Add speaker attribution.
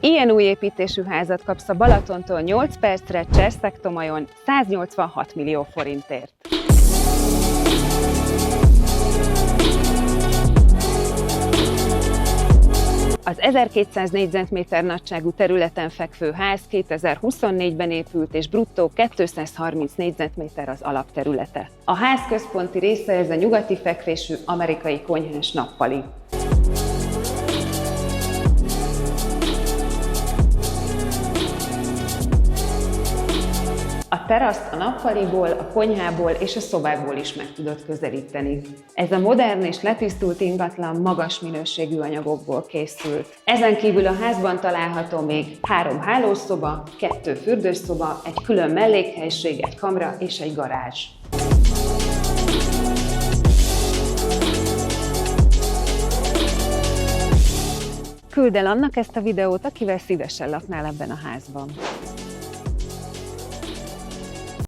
Speaker 1: Ilyen új építésű házat kapsz a Balatontól 8 percre Cserszeg-Tomajon 186 millió forintért. Az 1200 négyzetméter nagyságú területen fekvő ház 2024-ben épült, és bruttó 230 négyzetméter az alapterülete. A ház központi része ez a nyugati fekvésű amerikai konyhás nappali. A teraszt a nappaliból, a konyhából és a szobákból is meg tudod közelíteni. Ez a modern és letisztult ingatlan magas minőségű anyagokból készült. Ezen kívül a házban található még 3 hálószoba, 2 fürdőszoba, egy külön mellékhelyiség, egy kamra és egy garázs. Küldd el annak ezt a videót, akivel szívesen laknál ebben a házban.